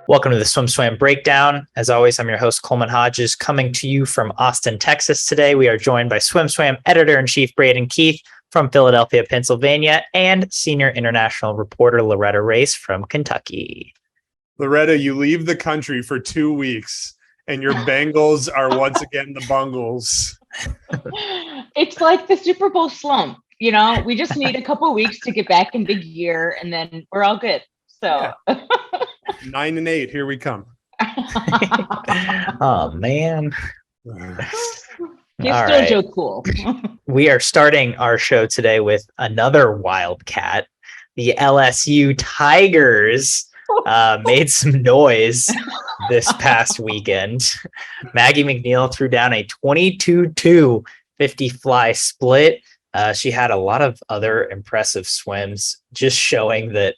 Welcome to the SwimSwam Breakdown. As always, I'm your host, Coleman Hodges, coming to you from Austin, Texas. Today, we are joined by SwimSwam Editor-in-Chief Braden Keith from Philadelphia, Pennsylvania, and Senior International Reporter Loretta Race from Kentucky. Loretta, you leave the country for 2 weeks, and your Bengals are once again the Bungles. It's like the Super Bowl slump. You know, we just need a couple weeks to get back into gear, and then we're all good. So. Yeah. 9-8, here we come. Oh man. He's all still right. Joe Cool. We are starting our show today with another Wildcat. The LSU Tigers made some noise this past weekend. Maggie MacNeil threw down a 22-2 50 fly split. She had a lot of other impressive swims, just showing that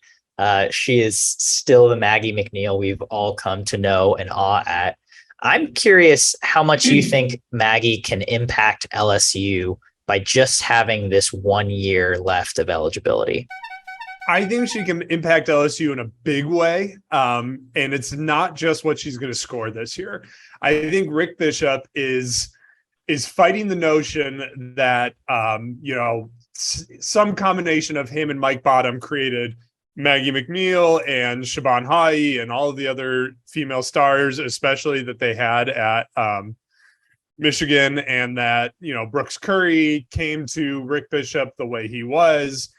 she is still the Maggie MacNeil we've all come to know and awe at. I'm curious how much you think Maggie can impact LSU by just having this 1 year left of eligibility. I think she can impact LSU in a big way. And it's not just what she's going to score this year. I think Rick Bishop is fighting the notion that, some combination of him and Mike Bottom created Maggie MacNeil and Siobhan Haye and all of the other female stars, especially that they had at Michigan, and that, Brooks Curry came to Rick Bishop the way he was.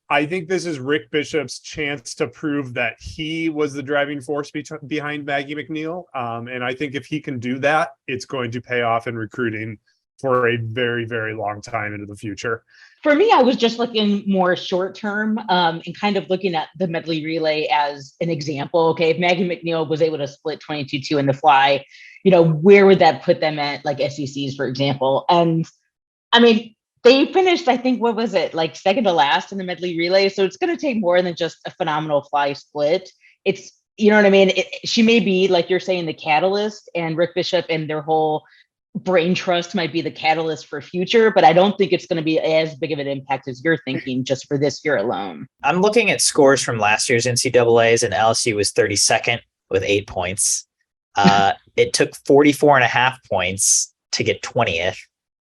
I think this is Rick Bishop's chance to prove that he was the driving force behind Maggie MacNeil. And I think if he can do that, it's going to pay off in recruiting for a very, very long time into the future. For me, I was just looking more short term and kind of looking at the medley relay as an example. Okay, if Maggie MacNeil was able to split 22-2 in the fly, where would that put them at, like SECs, for example? And I mean, they finished, I think, what was it, like second to last in the medley relay. So it's going to take more than just a phenomenal fly split. It's, you know what I mean? She may be, like you're saying, the catalyst, and Rick Bishop and their whole brain trust might be the catalyst for future, but I don't think it's going to be as big of an impact as you're thinking just for this year alone. I'm looking at scores from last year's NCAAs, and LSU was 32nd with 8 points. It took 44.5 points to get 20th,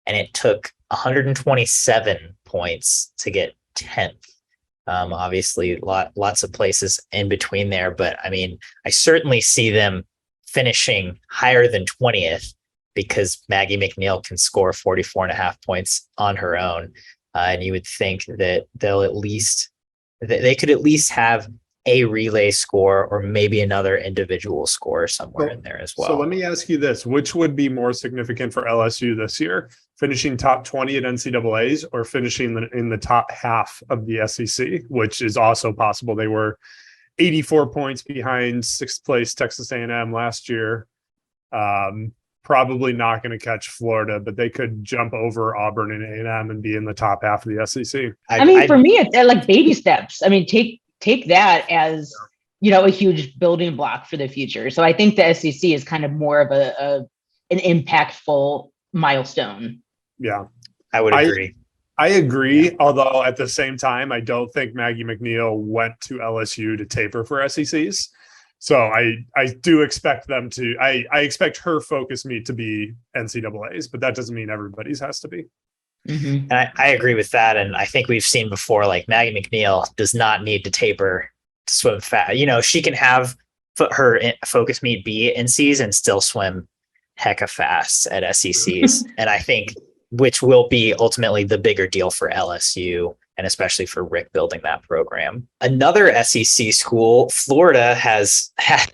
and it took 127 points to get 10th. Obviously, lots of places in between there, but I mean, I certainly see them finishing higher than 20th, because Maggie MacNeil can score 44.5 points on her own. And you would think that they could at least have a relay score or maybe another individual score somewhere in there as well. So let me ask you this, which would be more significant for LSU this year, finishing top 20 at NCAAs or finishing in the top half of the SEC, which is also possible. They were 84 points behind sixth place Texas A&M last year. Probably not going to catch Florida, but they could jump over Auburn and A&M and be in the top half of the SEC. For me, it's like baby steps. I mean, take that as, a huge building block for the future. So I think the SEC is kind of more of an impactful milestone. Yeah, I would agree. I agree. Yeah. Although at the same time, I don't think Maggie MacNeil went to LSU to taper for SECs. So I do expect them to, I expect her focus meet to be NCAAs, but that doesn't mean everybody's has to be. Mm-hmm. And I agree with that. And I think we've seen before, like Maggie MacNeil does not need to taper to swim fast. She can have her focus meet be NCs and still swim hecka fast at SECs. And I think which will be ultimately the bigger deal for LSU, and especially for Rick building that program. Another SEC school, Florida, has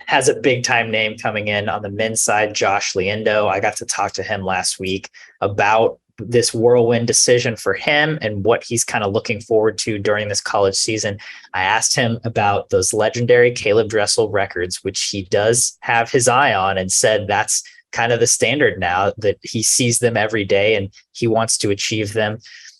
a big time name coming in on the men's side, Josh Liendo. I got to talk to him last week about this whirlwind decision for him and what he's kind of looking forward to during this college season. I asked him about those legendary Caeleb Dressel records, which he does have his eye on, and said that's kind of the standard now, that he sees them every day and he wants to achieve them.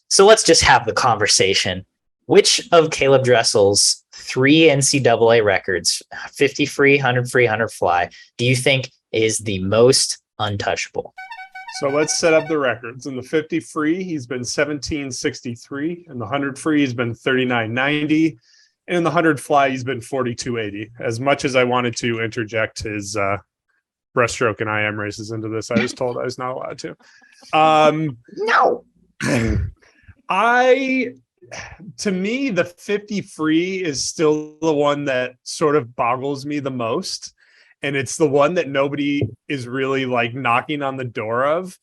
So let's just have the conversation. Which of Caeleb Dressel's 3 NCAA records, 50 free, 100 free, 100 fly, do you think is the most untouchable? So let's set up the records. In the 50 free, he's been 1763. In the 100 free, he's been 3990. And in the 100 fly, he's been 42.80. As much as I wanted to interject his breaststroke and IM races into this, I was told I was not allowed to. No. To me, the 50 free is still the one that sort of boggles me the most. And it's the one that nobody is really like knocking on the door of.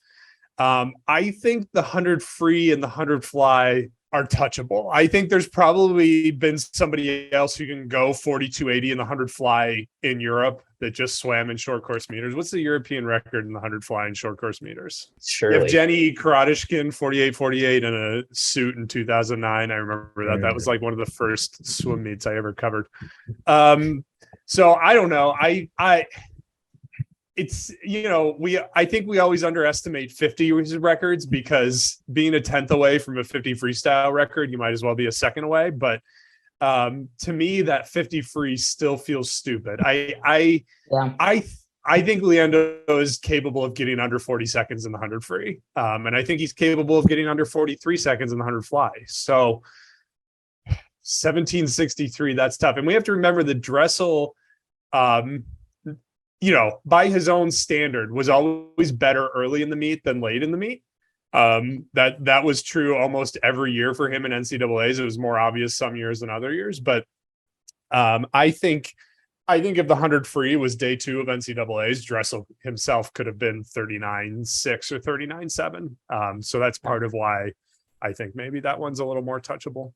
I think the 100 free and the 100 fly are touchable. I think there's probably been somebody else who can go 42.80 in the 100 fly in Europe that just swam in short course meters. What's the European record in the 100 fly in short course meters? Surely. You have Jenny Karatishkin 48.48 in a suit in 2009. I remember that. That was like one of the first swim meets I ever covered. So I don't know. It's, I think we always underestimate 50 records because being a 10th away from a 50 freestyle record, you might as well be a second away. But to me, that 50 free still feels stupid. I think Leandro is capable of getting under 40 seconds in the 100 free. And I think he's capable of getting under 43 seconds in the 100 fly. So 1763, that's tough. And we have to remember that Dressel, by his own standard, was always better early in the meet than late in the meet. That was true almost every year for him in NCAAs. It was more obvious some years than other years, but I think if the 100 free was day 2 of NCAAs, Dressel himself could have been 39.6 or 39.7. So that's part of why I think maybe that one's a little more touchable.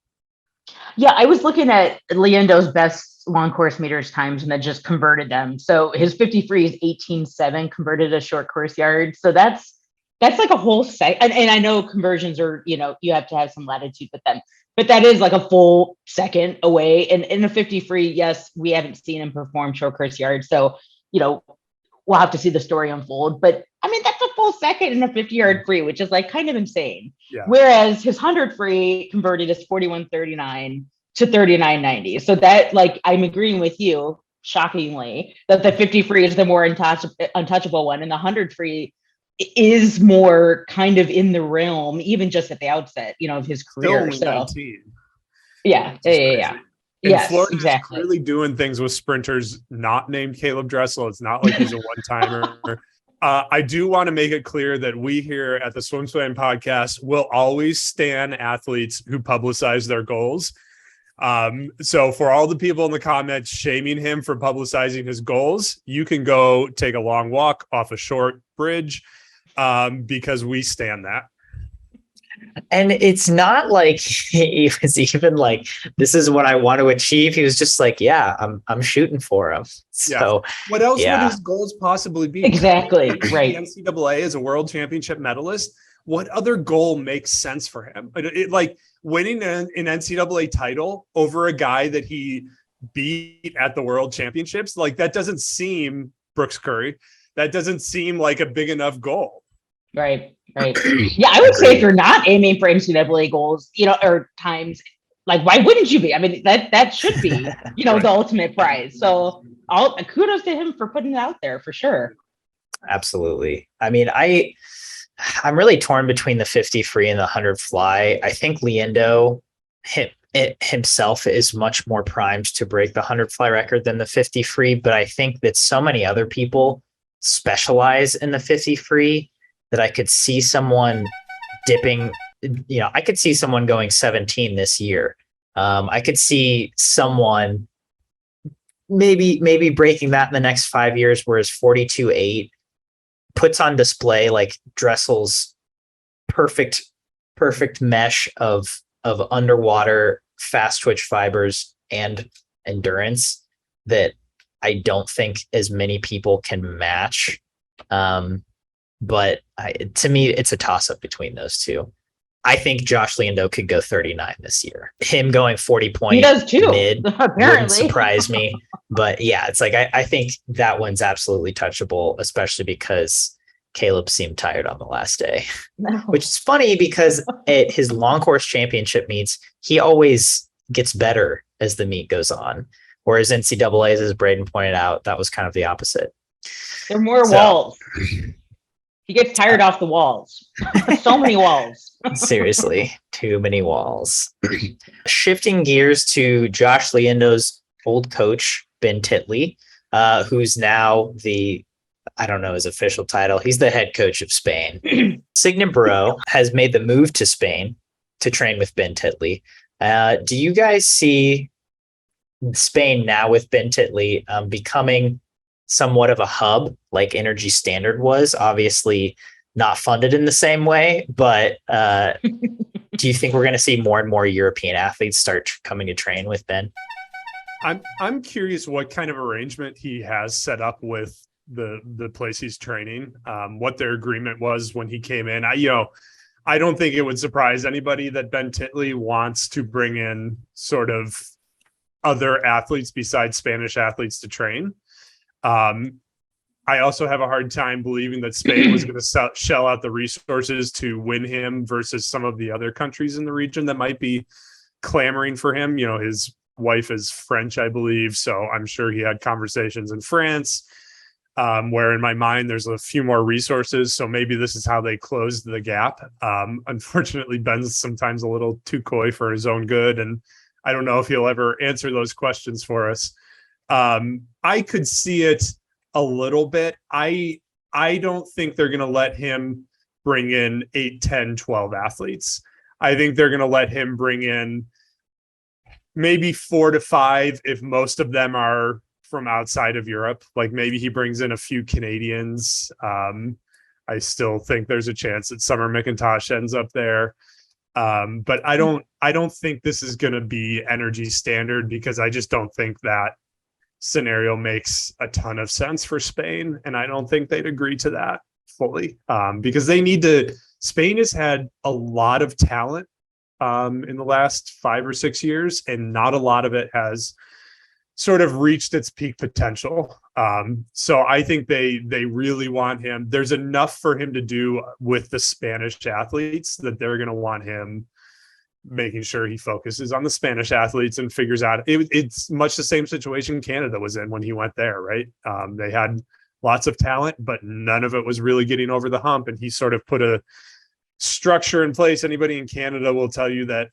Yeah, I was looking at Leandro's best long course meters times and then just converted them. So his 50 free is 18.7 converted to short course yard. So that's like a whole second. And I know conversions are, you have to have some latitude with them, but that is like a full second away. And in a 50 free, yes, we haven't seen him perform short course yard. So, we'll have to see the story unfold. But I mean, that's a full second in a 50-yard free, which is like kind of insane. Yeah. Whereas his 100 free converted is 41.39 to 39.90. So that, like, I'm agreeing with you, shockingly, that the 50 free is the more untouchable one, and the 100 free is more kind of in the realm, even just at the outset, of his career. Still 19. Yeah. And yes, Florida exactly. is really doing things with sprinters not named Caeleb Dressel. It's not like he's a one-timer. I do want to make it clear that we here at the SwimSwam podcast will always stand athletes who publicize their goals. So for all the people in the comments shaming him for publicizing his goals, you can go take a long walk off a short bridge because we stand that. And it's not like he was even like, this is what I want to achieve. He was just like, yeah, I'm shooting for him. So what else would his goals possibly be? Exactly. Right. The NCAA is a world championship medalist. What other goal makes sense for him? Like winning an NCAA title over a guy that he beat at the world championships. Like that doesn't seem Brooks Curry. That doesn't seem like a big enough goal. Right. Yeah, I would say if you're not aiming for NCAA goals, or times, like, why wouldn't you be? I mean, that should be, right, the ultimate prize. So kudos to him for putting it out there for sure. Absolutely. I mean, I'm really torn between the 50 free and the 100 fly. I think Leandro himself is much more primed to break the 100 fly record than the 50 free, but I think that so many other people specialize in the 50 free that I could see someone dipping, I could see someone going 17 this year. I could see someone maybe breaking that in the next 5 years, whereas 42.8 puts on display like Dressel's perfect mesh of underwater fast twitch fibers and endurance that I don't think as many people can match. But to me, it's a toss-up between those two. I think Josh Leandro could go 39 this year. Him going 40-point he does too, mid apparently. Wouldn't surprise me. But yeah, it's like I think that one's absolutely touchable, especially because Caeleb seemed tired on the last day. No. Which is funny because at his long course championship meets, he always gets better as the meet goes on. Whereas NCAAs, as Braden pointed out, that was kind of the opposite. They're more walls. He gets tired off the walls. So many walls. Seriously, too many walls. Shifting gears to Josh Leondo's old coach, Ben Titley, who's now I don't know his official title. He's the head coach of Spain. Signet Bro has made the move to Spain to train with Ben Titley. Do you guys see Spain now with Ben Titley becoming somewhat of a hub like Energy Standard was? Obviously not funded in the same way, but do you think we're going to see more and more European athletes start coming to train with Ben? I'm curious what kind of arrangement he has set up with the place he's training, what their agreement was when he came in. I don't think it would surprise anybody that Ben Titley wants to bring in sort of other athletes besides Spanish athletes to train. I also have a hard time believing that Spain was going to shell out the resources to win him versus some of the other countries in the region that might be clamoring for him. His wife is French, I believe, so I'm sure he had conversations in France, where in my mind there's a few more resources, so maybe this is how they closed the gap. Unfortunately, Ben's sometimes a little too coy for his own good, and I don't know if he'll ever answer those questions for us. I could see it a little bit. I don't think they're going to let him bring in 8, 10, 12 athletes. I think they're going to let him bring in maybe 4 to 5 if most of them are from outside of Europe. Like maybe he brings in a few Canadians. I still think there's a chance that Summer McIntosh ends up there. But I don't think this is going to be Energy Standard, because I just don't think that scenario makes a ton of sense for Spain. And I don't think they'd agree to that fully, because Spain has had a lot of talent in the last 5 or 6 years, and not a lot of it has sort of reached its peak potential. So I think they really want him. There's enough for him to do with the Spanish athletes that they're going to want him making sure he focuses on the Spanish athletes and figures out it's much the same situation Canada was in when he went there, right? They had lots of talent, but none of it was really getting over the hump. And he sort of put a structure in place. Anybody in Canada will tell you that,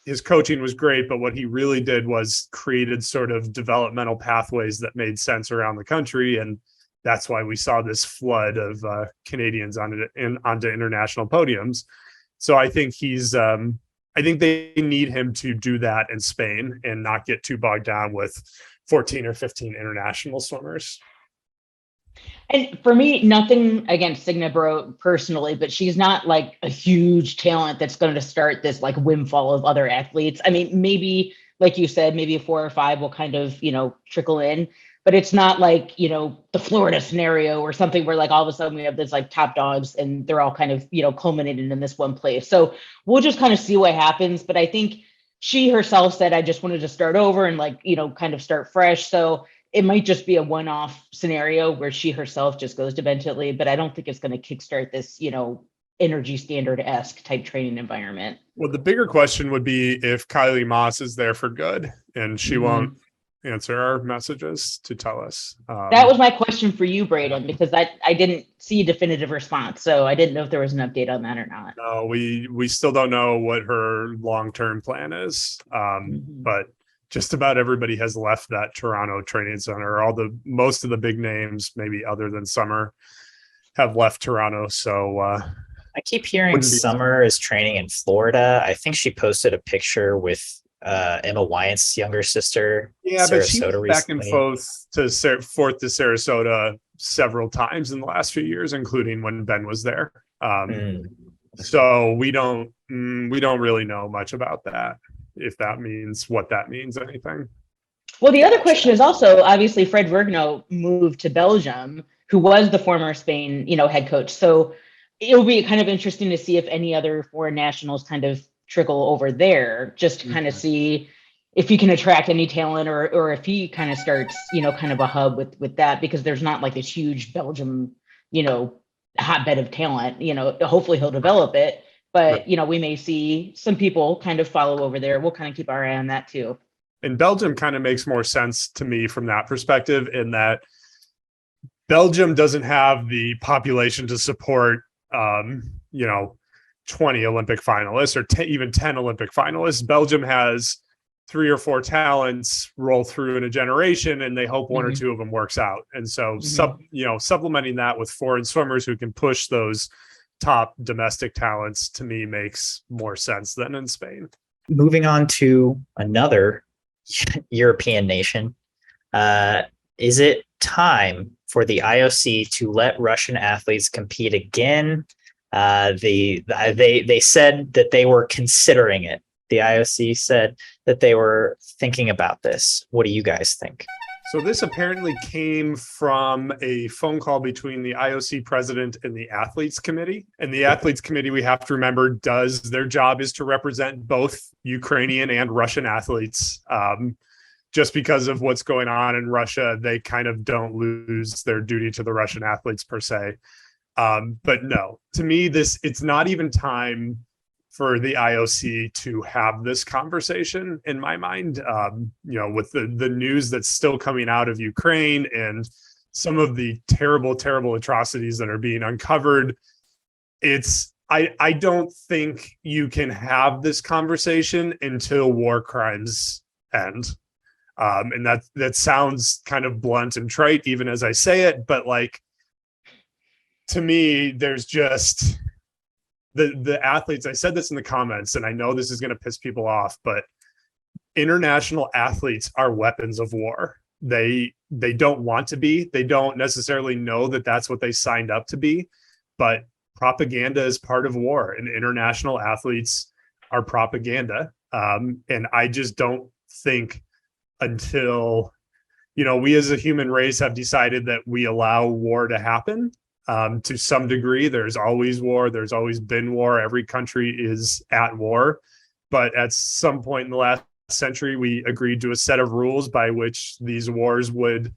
his coaching was great, but what he really did was created sort of developmental pathways that made sense around the country. And that's why we saw this flood of Canadians onto international podiums. So I think I think they need him to do that in Spain and not get too bogged down with 14 or 15 international swimmers. And for me, nothing against Signet Bro personally, but she's not like a huge talent that's going to start this like windfall of other athletes. I mean, maybe, like you said, maybe 4 or 5 will kind of, trickle in, but it's not like, the Florida scenario or something where like all of a sudden we have this like top dogs and they're all kind of, culminated in this one place. So we'll just kind of see what happens. But I think she herself said, I just wanted to start over and like, kind of start fresh. So it might just be a one-off scenario where she herself just goes to Ben Titley, but I don't think it's going to kickstart this, Energy Standard-esque type training environment. Well, the bigger question would be if Kylie Moss is there for good, and she won't answer our messages to tell us. That was my question for you, Braden, because I didn't see a definitive response, so I didn't know if there was an update on that or not. No, we still don't know what her long-term plan is, but just about everybody has left that Toronto training center. Most of the big names, maybe other than Summer, have left Toronto. So I keep hearing Summer is training in Florida. I think she posted a picture with Emma Wyant's younger sister. Yeah, but she was back and forth to Sarasota several times in the last few years, including when Ben was there. So we don't really know much about that, if that means anything. Well, the other question is also, obviously, Fred Vergno moved to Belgium, who was the former Spain, head coach. So it'll be kind of interesting to see if any other foreign nationals kind of trickle over there, just to kind of see if he can attract any talent or if he kind of starts, kind of a hub with that, because there's not like this huge Belgium, hotbed of talent. Hopefully he'll develop it. But, we may see some people kind of follow over there. We'll kind of keep our eye on that too. And Belgium kind of makes more sense to me from that perspective, in that Belgium doesn't have the population to support, 20 Olympic finalists or even 10 Olympic finalists. Belgium has 3 or 4 talents roll through in a generation, and they hope one or two of them works out. And so, supplementing that with foreign swimmers who can push those top domestic talents, to me, makes more sense than in Spain. Moving on to another European nation, is it time for the IOC to let Russian athletes compete again? They said that they were considering it. The IOC said that they were thinking about this. What do you guys think? So this apparently came from a phone call between the IOC president and the athletes committee. And the athletes committee, we have to remember, their job is to represent both Ukrainian and Russian athletes. Just because of what's going on in Russia, they kind of don't lose their duty to the Russian athletes per se. But no, to me, it's not even time for the IOC to have this conversation, in my mind. With the news that's still coming out of Ukraine and some of the terrible, terrible atrocities that are being uncovered, I don't think you can have this conversation until war crimes end. And that sounds kind of blunt and trite, even as I say it, but to me, there's just the athletes. I said this in the comments, and I know this is going to piss people off, but international athletes are weapons of war. They don't want to be. They don't necessarily know that that's what they signed up to be, but propaganda is part of war, and international athletes are propaganda. And I just don't think until, we as a human race have decided that we allow war to happen. To some degree, there's always war. There's always been war. Every country is at war. But at some point in the last century, we agreed to a set of rules by which these wars would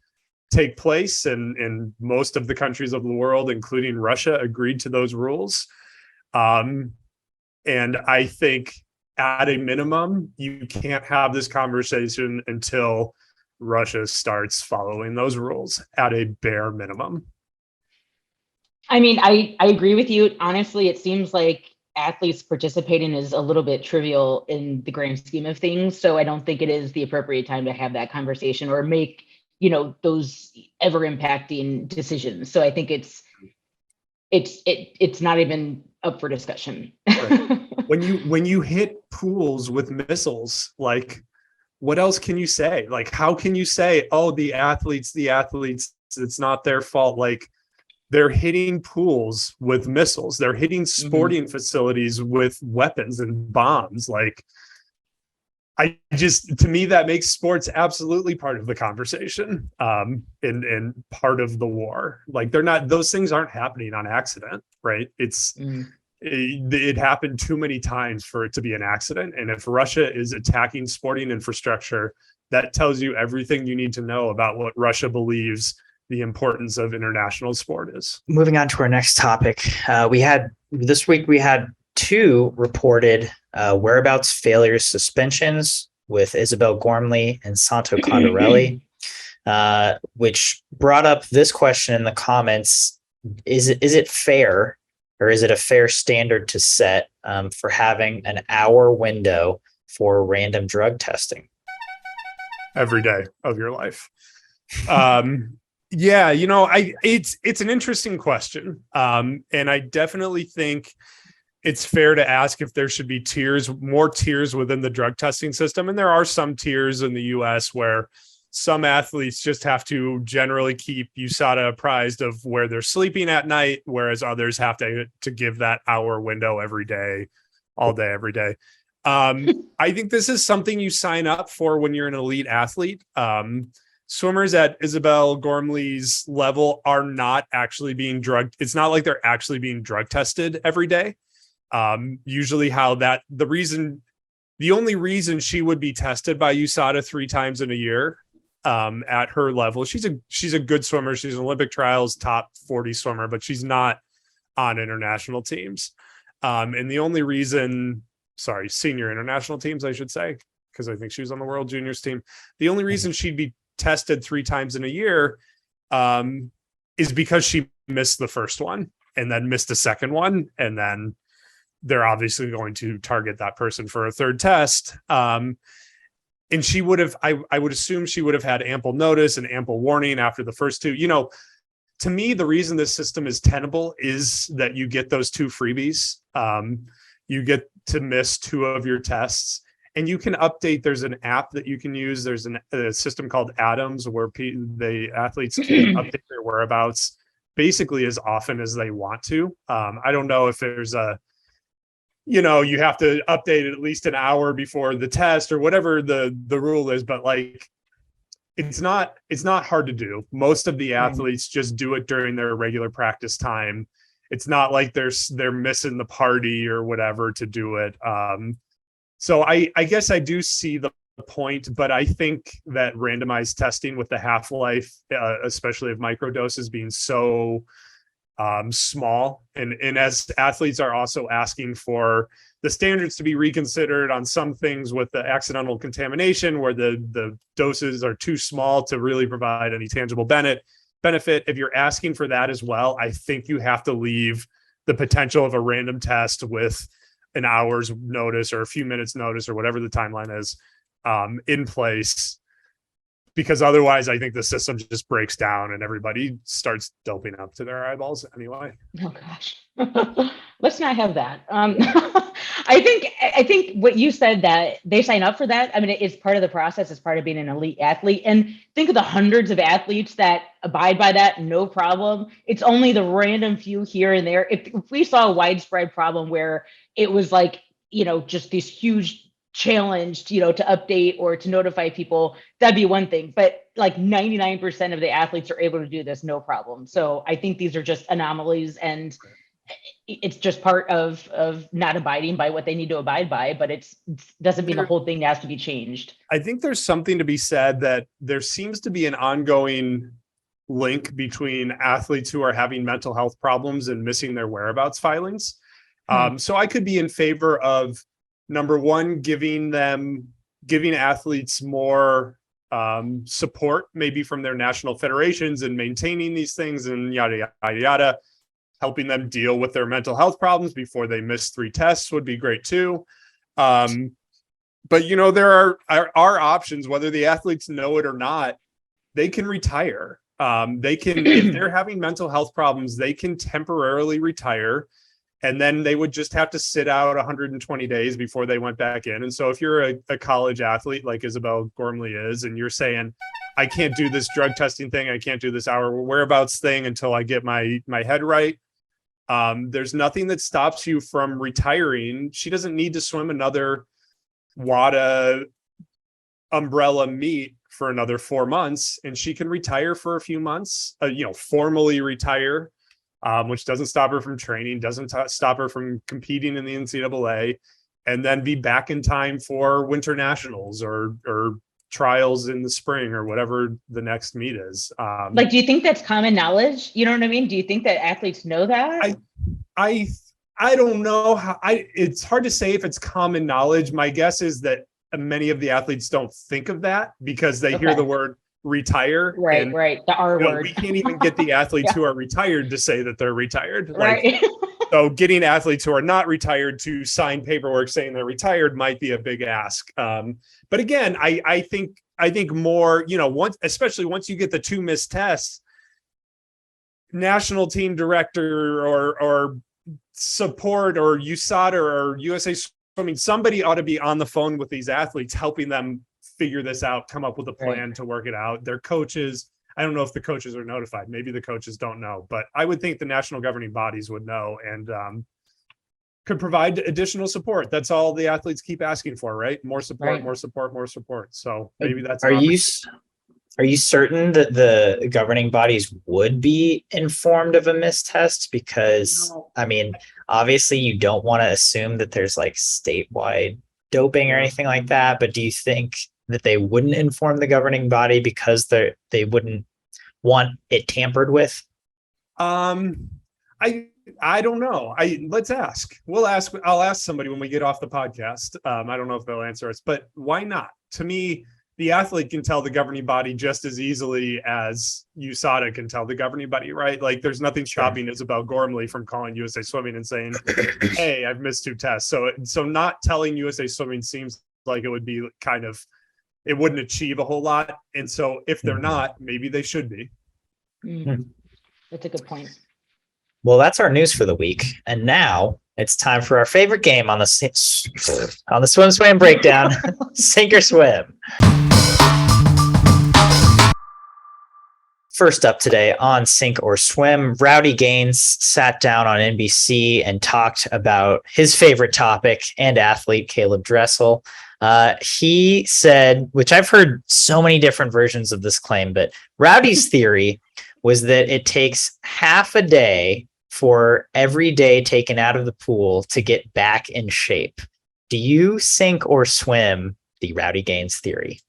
take place. And most of the countries of the world, including Russia, agreed to those rules. And I think at a minimum, you can't have this conversation until Russia starts following those rules at a bare minimum. I mean, I agree with you. Honestly, it seems like athletes participating is a little bit trivial in the grand scheme of things. So I don't think it is the appropriate time to have that conversation or make, those ever impacting decisions. So I think it's not even up for discussion. Right. When you hit pools with missiles, what else can you say? How can you say, oh, the athletes, it's not their fault? They're hitting pools with missiles. They're hitting sporting facilities with weapons and bombs. To me, that makes sports absolutely part of the conversation, and part of the war. Those things aren't happening on accident, right? It happened too many times for it to be an accident. And if Russia is attacking sporting infrastructure, that tells you everything you need to know about what Russia believes the importance of international sport is. Moving on to our next topic, this week we had 2 reported whereabouts failures suspensions with Isabel Gormley and Santo Condarelli, which brought up this question in the comments: Is it fair, or is it a fair standard to set for having an hour window for random drug testing every day of your life? Yeah, it's an interesting question. And I definitely think it's fair to ask if there should be more tiers within the drug testing system. And there are some tiers in the US where some athletes just have to generally keep USADA apprised of where they're sleeping at night, whereas others have to give that hour window every day, all day, every day. I think this is something you sign up for when you're an elite athlete. Swimmers at Isabel Gormley's level are not actually being drugged. It's not like they're actually being drug tested every day. Usually the only reason she would be tested by USADA 3 times in a year, at her level, she's a good swimmer. She's an Olympic trials top 40 swimmer, but she's not on international teams. And the only reason, senior international teams, I should say, because I think she was on the World Juniors team. The only reason she'd be tested 3 times in a year is because she missed the first one and then missed a second one. And then they're obviously going to target that person for a third test. And she would have, I would assume she would have had ample notice and ample warning after the first two. You know, to me, the reason this system is tenable is that you get those two freebies. You get to miss two of your tests, and you can update. There's an app that you can use. There's a system called Atoms where the athletes can update their whereabouts basically as often as they want to. I don't know if there's you have to update it at least an hour before the test or whatever the rule is, but like, it's not hard to do. Most of the athletes just do it during their regular practice time. It's not like they're missing the party or whatever to do it. So I guess I do see the point, but I think that randomized testing with the half-life, especially of microdoses being so small, and as athletes are also asking for the standards to be reconsidered on some things with the accidental contamination where the doses are too small to really provide any tangible benefit. If you're asking for that as well, I think you have to leave the potential of a random test with an hour's notice or a few minutes notice or whatever the timeline is in place, because otherwise I think the system just breaks down and everybody starts doping up to their eyeballs anyway. Oh gosh, let's not have that. I think what you said, that they sign up for that. I mean, it's part of the process. It's part of being an elite athlete. And think of the hundreds of athletes that abide by that, no problem. It's only the random few here and there. If we saw a widespread problem where it was like, just this huge challenge, to update or to notify people, that'd be one thing. But like 99% of the athletes are able to do this, no problem. So I think these are just anomalies, and it's just part of not abiding by what they need to abide by, but it doesn't mean the whole thing has to be changed. I think there's something to be said that there seems to be an ongoing link between athletes who are having mental health problems and missing their whereabouts filings. So I could be in favor of, number one, giving athletes more support, maybe from their national federations, and maintaining these things and yada, yada, yada. Helping them deal with their mental health problems before they miss 3 tests would be great too. But there are options, whether the athletes know it or not. They can retire. They can, if they're having mental health problems, they can temporarily retire, and then they would just have to sit out 120 days before they went back in. And so if you're a college athlete like Isabel Gormley is, and you're saying, I can't do this drug testing thing, I can't do this hour whereabouts thing until I get my head right, there's nothing that stops you from retiring. She doesn't need to swim another WADA umbrella meet for another 4 months, and she can retire for a few months, formally retire, which doesn't stop her from training, doesn't stop her from competing in the NCAA, and then be back in time for winter nationals or trials in the spring or whatever the next meet is. Do you think that's common knowledge? You know what I mean? Do you think that athletes know that? I don't know how. It's hard to say if it's common knowledge. My guess is that many of the athletes don't think of that because they hear the word retire. Right. The R word. We can't even get the athletes who are retired to say that they're retired. Right. So getting athletes who are not retired to sign paperwork saying they're retired might be a big ask. But again, I think more, especially once you get the 2 missed tests, national team director or support or USADA or USA Swimming, somebody ought to be on the phone with these athletes, helping them figure this out, come up with a plan to work it out. Their coaches, I don't know if the coaches are notified. Maybe the coaches don't know, but I would think the national governing bodies would know and could provide additional support. That's all the athletes keep asking for, right? More support, more support, more support. So maybe that's. Are you certain that the governing bodies would be informed of a missed test? Because I mean, obviously you don't want to assume that there's like statewide doping or anything like that, but do you think that they wouldn't inform the governing body because they wouldn't want it tampered with? I don't know. Let's ask. I'll ask somebody when we get off the podcast. I don't know if they'll answer us, but why not? To me, the athlete can tell the governing body just as easily as USADA can tell the governing body, right? Like there's nothing stopping Isabel Gormley from calling USA Swimming and saying, hey, I've missed 2 tests. So not telling USA Swimming seems like it would be kind of, it wouldn't achieve a whole lot. And so if they're not, maybe they should be. That's a good point. Well, that's our news for the week. And now it's time for our favorite game on the SwimSwam Breakdown, Sink or Swim. First up today on Sink or Swim, Rowdy Gaines sat down on NBC and talked about his favorite topic and athlete, Caeleb Dressel. He said, which I've heard so many different versions of this claim, but Rowdy's theory was that it takes half a day for every day taken out of the pool to get back in shape. Do you sink or swim the Rowdy Gaines theory?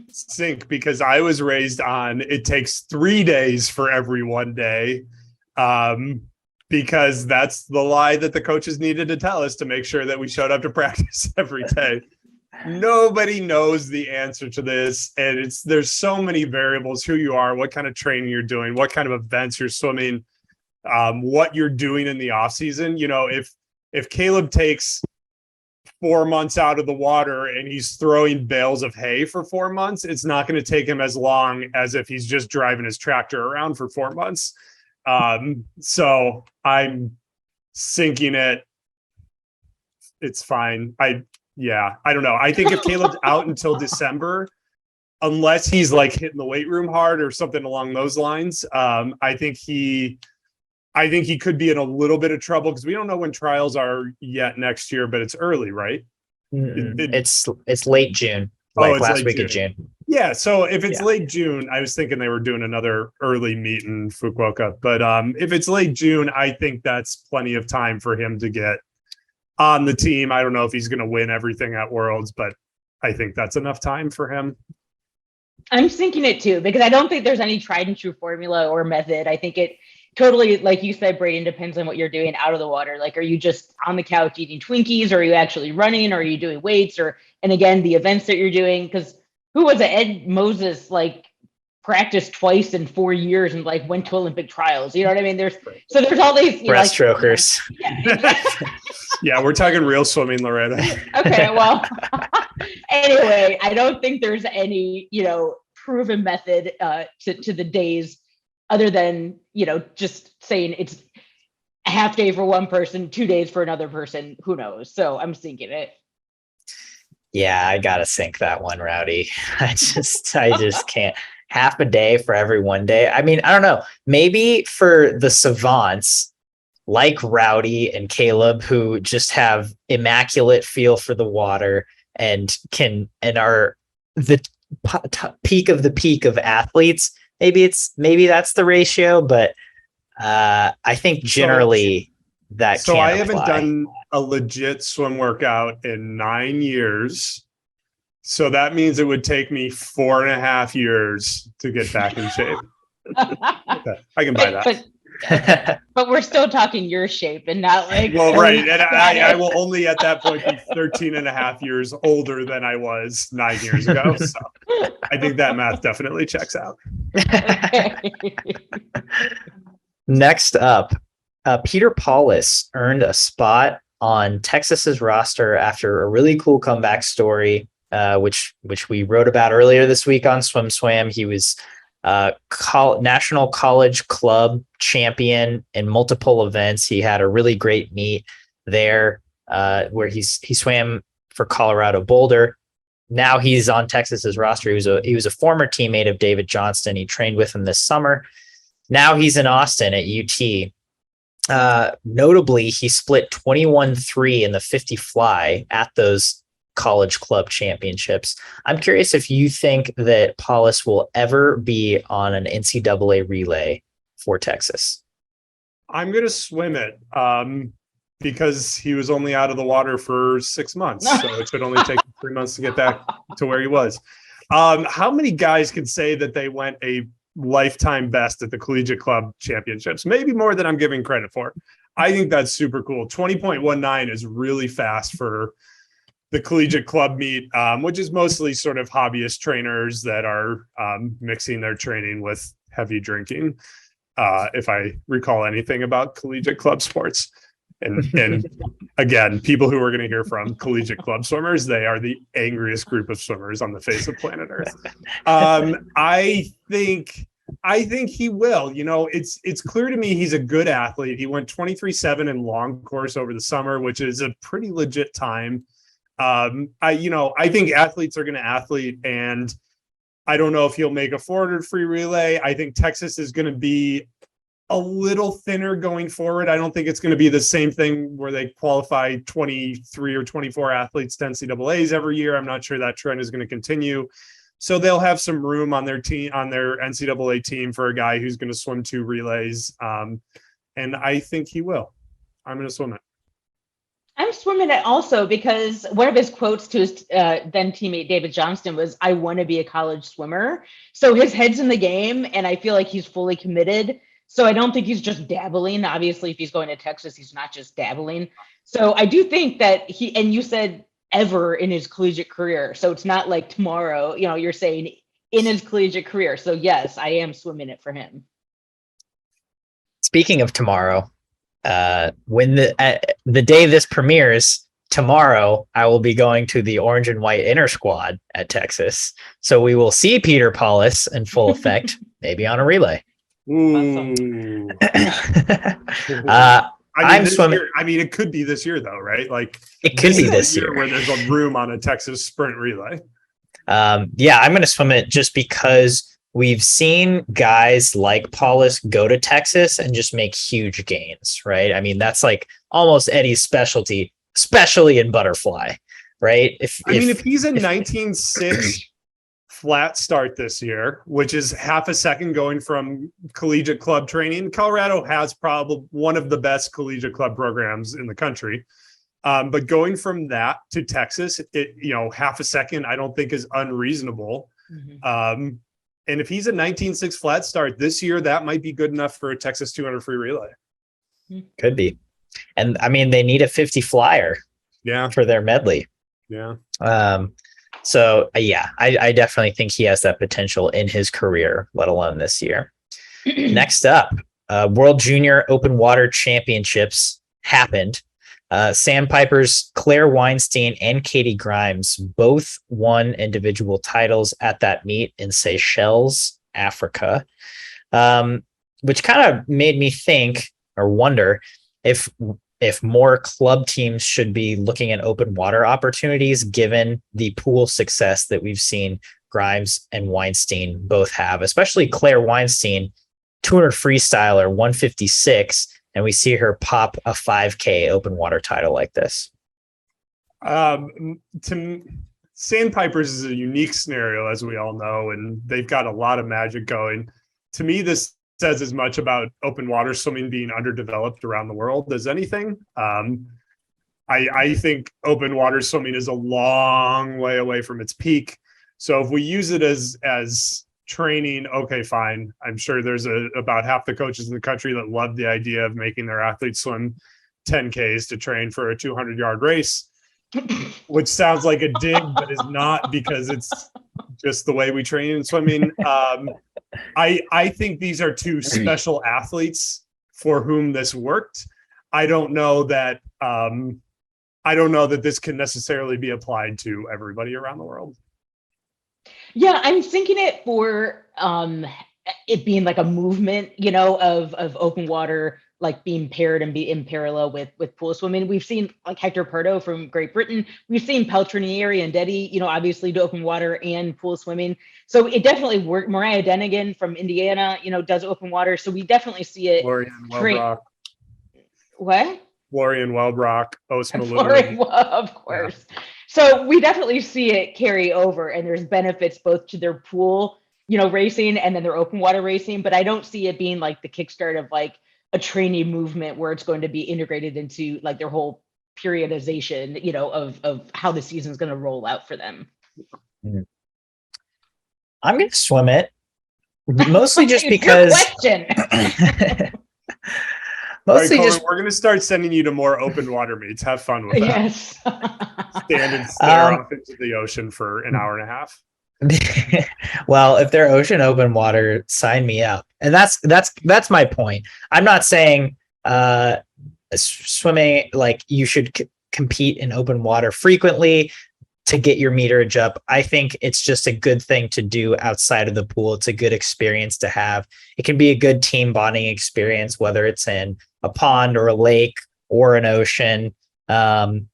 Sink, because I was raised on it takes 3 days for every 1 day, because that's the lie that the coaches needed to tell us to make sure that we showed up to practice every day. Nobody knows the answer to this, and there's so many variables: who you are, what kind of training you're doing, what kind of events you're swimming, what you're doing in the off season. You know, if Caeleb takes 4 months out of the water and he's throwing bales of hay for 4 months, it's not going to take him as long as if he's just driving his tractor around for 4 months. So I'm sinking it. It's fine. I don't know. I think if Caeleb's out until December, unless he's like hitting the weight room hard or something along those lines, I think he could be in a little bit of trouble because we don't know when trials are yet next year, but it's early, right? It's late June, like last week of June. Yeah, so if it's late June, I was thinking they were doing another early meet in Fukuoka, but if it's late June, I think that's plenty of time for him to get on the team. I don't know if he's going to win everything at Worlds, but I think that's enough time for him. I'm thinking it too, because I don't think there's any tried and true formula or method. I think it totally, like you said, Braden, depends on what you're doing out of the water. Like, are you just on the couch eating Twinkies, or are you actually running, or are you doing weights, and again, the events that you're doing? Because who was it? Ed Moses, like, practiced twice in 4 years and like went to Olympic trials. You know what I mean? There's all these breaststrokers. Yeah, we're talking real swimming, Loretta. Okay, well, anyway, I don't think there's any, proven method to the days other than, just saying it's a half day for one person, 2 days for another person. Who knows? So I'm sinking it. Yeah, I gotta sink that one, Rowdy. I just can't. Half a day for every 1 day. I mean, I don't know. Maybe for the savants like Rowdy and Caeleb, who just have immaculate feel for the water and are the peak of the peak of athletes. Maybe that's the ratio, but I think generally that. So I haven't done a legit swim workout in 9 years. So that means it would take me 4.5 years to get back in shape. I can buy that. But we're still talking your shape and not like. Well, right. And I will only at that point be 13.5 years older than I was 9 years ago. So I think that math definitely checks out. Next up, Peter Paulus earned a spot on Texas's roster after a really cool comeback story. Which we wrote about earlier this week on SwimSwam. He was national college club champion in multiple events. He had a really great meet there where he swam for Colorado Boulder. Now he's on Texas's roster. He was a former teammate of David Johnston. He trained with him this summer. Now he's in Austin at UT. Notably, he split 21-3 in the 50 fly at those college club championships. I'm curious if you think that Paulus will ever be on an NCAA relay for Texas. I'm going to swim it because he was only out of the water for 6 months. So it should only take 3 months to get back to where he was. How many guys can say that they went a lifetime best at the collegiate club championships? Maybe more than I'm giving credit for. I think that's super cool. 20.19 is really fast for the collegiate club meet, which is mostly sort of hobbyist trainers that are mixing their training with heavy drinking. If I recall anything about collegiate club sports. And again, people who we're going to hear from, collegiate club swimmers, they are the angriest group of swimmers on the face of planet Earth. I think he will. You know, it's clear to me he's a good athlete. He went 23.7 in long course over the summer, which is a pretty legit time. I think athletes are going to athlete, and I don't know if he'll make a 400 free relay. I think Texas is going to be a little thinner going forward. I don't think it's going to be the same thing where they qualify 23 or 24 athletes to NCAAs every year. I'm not sure that trend is going to continue. So they'll have some room on their team, on their NCAA team, for a guy who's going to swim 2 relays. And I think he will. I'm going to swim it. I'm swimming it also because one of his quotes to his then teammate David Johnston was, "I want to be a college swimmer." So his head's in the game, and I feel like he's fully committed. So I don't think he's just dabbling. Obviously, if he's going to Texas, he's not just dabbling. So I do think that and you said ever in his collegiate career. So it's not like tomorrow, you're saying in his collegiate career. So yes, I am swimming it for him. Speaking of tomorrow, when the day this premieres, tomorrow I will be going to the orange and white inner squad at Texas. So we will see Peter Paulus in full effect, maybe on a relay. Ooh. I'm swimming. It could be this year though, right? Like it could be this year where there's a room on a Texas sprint relay. Yeah, I'm going to swim it just because we've seen guys like Paulus go to Texas and just make huge gains, right? I mean, that's like almost Eddie's specialty, especially in butterfly, right? If he's a 19.6 flat start this year, which is half a second going from collegiate club training. Colorado has probably one of the best collegiate club programs in the country. But going from that to Texas, half a second, I don't think is unreasonable. Mm-hmm. And if he's a 19.6 flat start this year, that might be good enough for a Texas 200 free relay. Could be. And I mean, they need a 50 flyer for their medley. Yeah. So I definitely think he has that potential in his career, let alone this year. Next up, World Junior Open Water Championships happened. Sandpipers Claire Weinstein and Katie Grimes both won individual titles at that meet in Seychelles, Africa, which kind of made me think or wonder if more club teams should be looking at open water opportunities, given the pool success that we've seen Grimes and Weinstein both have, especially Claire Weinstein, 200 freestyler, 156, and we see her pop a 5K open water title like this. Sandpipers is a unique scenario, as we all know, and they've got a lot of magic going. To me, this says as much about open water swimming being underdeveloped around the world as anything. I think open water swimming is a long way away from its peak. So if we use it as training, okay, fine. I'm sure there's about half the coaches in the country that love the idea of making their athletes swim 10Ks to train for a 200-yard race, which sounds like a dig, but is not, because it's just the way we train in swimming. I think these are two special athletes for whom this worked. I don't know that this can necessarily be applied to everybody around the world. Yeah, I'm thinking it for it being like a movement, of open water, like being paired and be in parallel with pool swimming. We've seen like Hector Pardo from Great Britain. We've seen Peltrinieri and Deddy, obviously do open water and pool swimming. So it definitely worked. Mariah Denigan from Indiana, does open water. So we definitely see it. Florian Wellbrock. What? Florian Wellbrock, Os Malone. Of course. Yeah. So we definitely see it carry over, and there's benefits both to their pool, racing, and then their open water racing. But I don't see it being like the kickstart of like a trainee movement where it's going to be integrated into like their whole periodization, of how the season is going to roll out for them. I'm going to swim it, mostly just because Mostly Coleman, just we're going to start sending you to more open water meets. Have fun with that. Yes. Stand and stare off into the ocean for an hour and a half. well, if they're ocean open water, sign me up. And that's my point. I'm not saying swimming like you should compete in open water frequently to get your meterage up. I think it's just a good thing to do outside of the pool. It's a good experience to have. It can be a good team bonding experience, whether it's in a pond or a lake or an ocean. And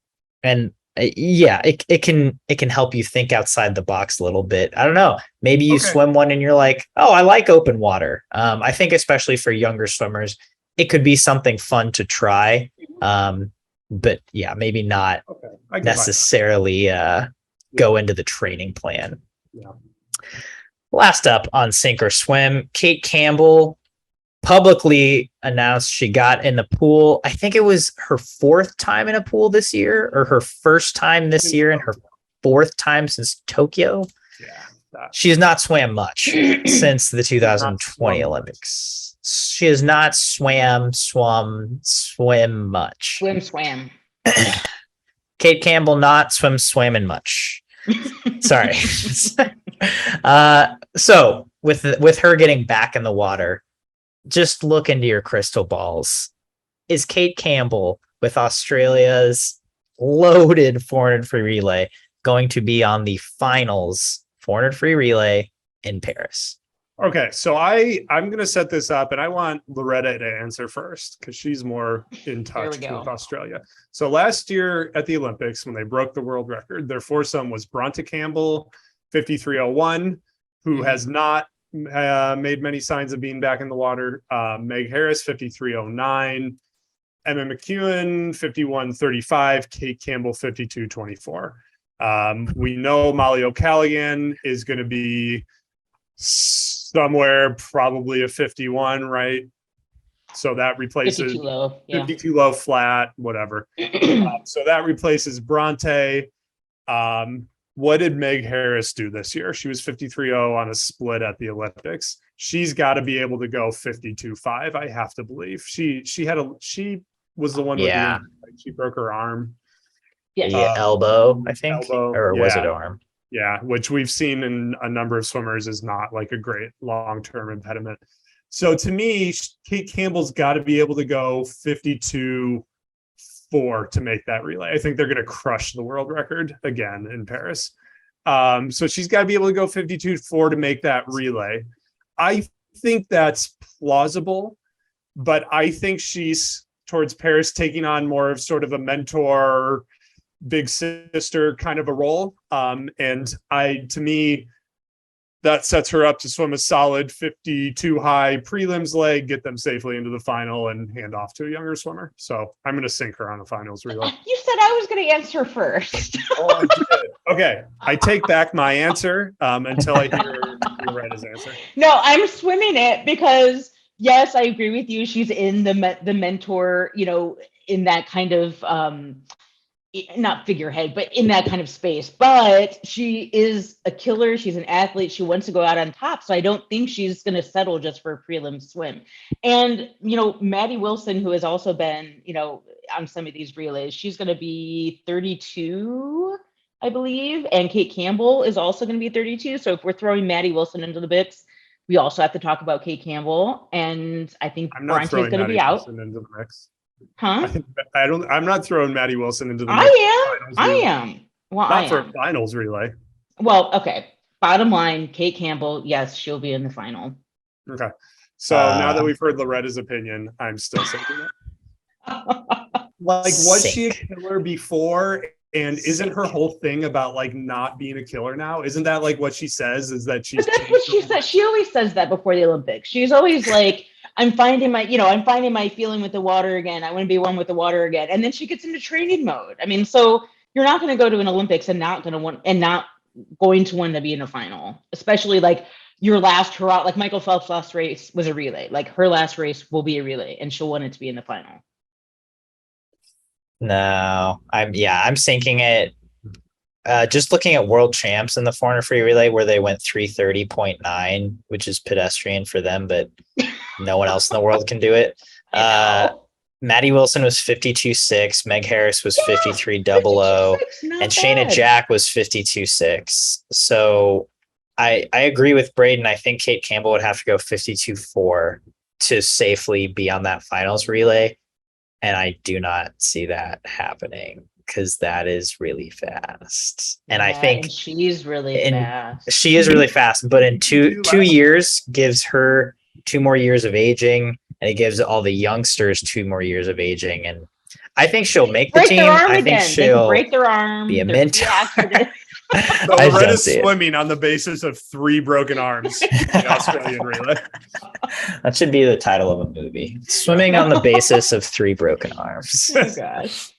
yeah, it can help you think outside the box a little bit. I don't know. Maybe you swim one and you're like, oh, I like open water. I think especially for younger swimmers, it could be something fun to try. But yeah, maybe not necessarily go into the training plan. Yeah. Last up on Sink or Swim, Cate Campbell publicly announced she got in the pool. I think it was her 4th time in a pool this year, or her first time this year and her 4th time since Tokyo. Yeah, she has not swam much since the 2020 Olympics. She has not swim much. SwimSwam. Cate Campbell not swimming much. Sorry. So with her getting back in the water, just look into your crystal balls. Is Cate Campbell, with Australia's loaded 400 free relay, going to be on the finals 400 free relay in Paris? Okay, so I'm going to set this up, and I want Loretta to answer first because she's more in touch with Australia. So last year at the Olympics, when they broke the world record, their foursome was Bronte Campbell, 53.01, who has not made many signs of being back in the water. Meg Harris, 53.09. Emma McEwen, 51.35. Cate Campbell, 52.24. We know Molly O'Callaghan is going to be somewhere probably a 51, right? So that replaces 52 low, 52 low flat, whatever. So that replaces Bronte. What did Meg Harris do this year? She was 53.0 on a split at the Olympics. She's got to be able to go 52.5. I have to believe she was the one with the she broke her arm. Yeah, elbow, I think, or yeah. Was it arm? Yeah, which we've seen in a number of swimmers is not like a great long-term impediment. So to me, Cate Campbell's got to be able to go 52.4 to make that relay. I think they're going to crush the world record again in Paris. So she's got to be able to go 52.4 to make that relay. I think that's plausible, but I think she's towards Paris taking on more of sort of a mentor, big sister kind of a role. And to me, that sets her up to swim a solid 52 high prelims leg, get them safely into the final and hand off to a younger swimmer. So I'm going to sink her on the finals relay. You said I was going to answer first. Oh, I did. Okay. I take back my answer until I hear Loretta's answer. No, I'm swimming it because yes, I agree with you. She's in the mentor, in that kind of, not figurehead, but in that kind of space. But she is a killer. She's an athlete. She wants to go out on top. So I don't think she's going to settle just for a prelim swim. And, Maddie Wilson, who has also been, on some of these relays, she's going to be 32, I believe. And Cate Campbell is also going to be 32. So if we're throwing Maddie Wilson into the mix, we also have to talk about Cate Campbell. And I think Bronte's going to be out. Into the mix. Huh? I'm not throwing Maddie Wilson into the mix. I am. Well, not for a finals relay. Well, okay. Bottom line, Cate Campbell, yes, she'll be in the final. Okay. So now that we've heard Loretta's opinion, I'm still sinking it. Was she a killer before? And isn't her whole thing about not being a killer now? Isn't that what she says? Is that she's? But that's what she said. She always says that before the Olympics. She's always like, I'm finding my feeling with the water again. I want to be one with the water again. And then she gets into training mode. I mean, so you're not going to go to an Olympics and not going to want to be in a final, especially your last hurrah. Like Michael Phelps' last race was a relay. Her last race will be a relay, and she'll want it to be in the final. No, I'm sinking it. Just looking at world champs in the 400 free relay where they went 3:30.9, which is pedestrian for them, but no one else in the world can do it. Maddie Wilson was 52.6. Meg Harris was 53.00. 52.6, not And Shayna bad. Jack was 52.6. So I agree with Braden. I think Cate Campbell would have to go 52.4 to safely be on that finals relay. And I do not see that happening because that is really fast. And I Yeah, think and she's really and fast. she is really fast, but in two Too loud. years gives her 2 more years of aging, and it gives all the youngsters 2 more years of aging. And I think she'll make the Break team. their arm I think again. They can she'll break their arm. be a They're mentor. free accident. So I just don't Loretta's see it. swimming on the basis of 3 broken arms in the Australian relay. That should be the title of a movie. Swimming on the basis of 3 broken arms. Oh gosh.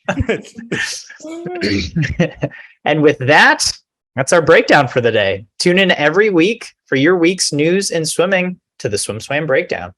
And with that, that's our breakdown for the day. Tune in every week for your week's news in swimming to the SwimSwam Breakdown.